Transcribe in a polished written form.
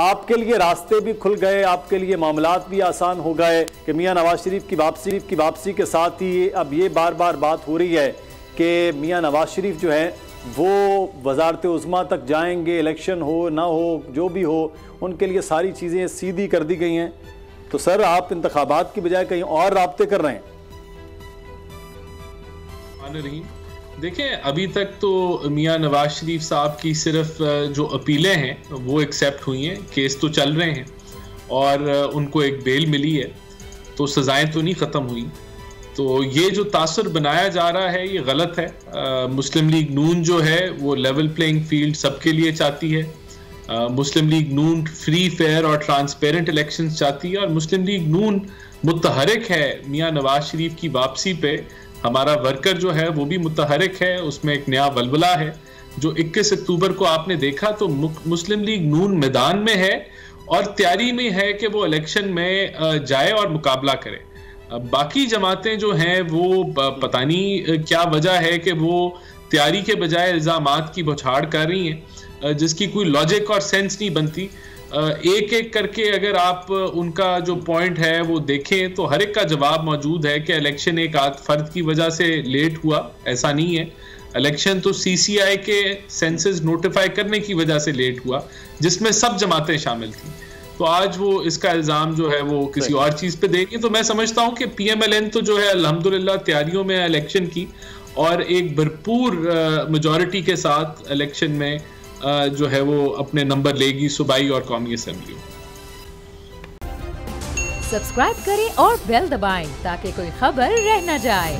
आपके लिए रास्ते भी खुल गए, आपके लिए मामलात भी आसान हो गए कि मियां नवाज शरीफ की वापसी के साथ ही अब ये बार बार बात हो रही है कि मियां नवाज शरीफ जो है वो वजारत उज़्मा तक जाएंगे, इलेक्शन हो ना हो जो भी हो उनके लिए सारी चीज़ें सीधी कर दी गई हैं। तो सर आप इंतखाबात की बजाय कहीं और राब्ते कर रहे हैं। देखें, अभी तक तो मियां नवाज शरीफ साहब की सिर्फ जो अपीलें हैं वो एक्सेप्ट हुई हैं, केस तो चल रहे हैं और उनको एक बेल मिली है, तो सजाएं तो नहीं ख़त्म हुई। तो ये जो तासुर बनाया जा रहा है ये गलत है। मुस्लिम लीग नून जो है वो लेवल प्लेइंग फील्ड सबके लिए चाहती है। मुस्लिम लीग नून फ्री, फेयर और ट्रांसपेरेंट इलेक्शंस चाहती है और मुस्लिम लीग नून मुतहरिक है मियां नवाज शरीफ की वापसी पे। हमारा वर्कर जो है वो भी मुतहरिक है, उसमें एक नया वलवला है। जो 21 अक्टूबर को आपने देखा तो मुस्लिम लीग नून मैदान में है और तैयारी में है कि वो इलेक्शन में जाए और मुकाबला करे। बाकी जमातें जो हैं वो पता नहीं क्या वजह है कि वो तैयारी के बजाय इल्ज़ामात की बौछार कर रही हैं, जिसकी कोई लॉजिक और सेंस नहीं बनती। एक एक करके अगर आप उनका जो पॉइंट है वो देखें तो हर एक का जवाब मौजूद है कि इलेक्शन एक आध फर्द की वजह से लेट हुआ, ऐसा नहीं है। इलेक्शन तो CCI के सेंसस नोटिफाई करने की वजह से लेट हुआ, जिसमें सब जमातें शामिल थी। तो आज वो इसका इल्ज़ाम जो है वो किसी और चीज़ पे देंगे। तो मैं समझता हूँ कि PMLN तो जो है अल्हम्दुलिल्लाह तैयारियों में इलेक्शन की और एक भरपूर मेजॉरिटी के साथ इलेक्शन में जो है वो अपने नंबर लेगी सूबाई और कौमी असेंबली। सब्सक्राइब करें और बेल दबाएं ताकि कोई खबर रह न जाए।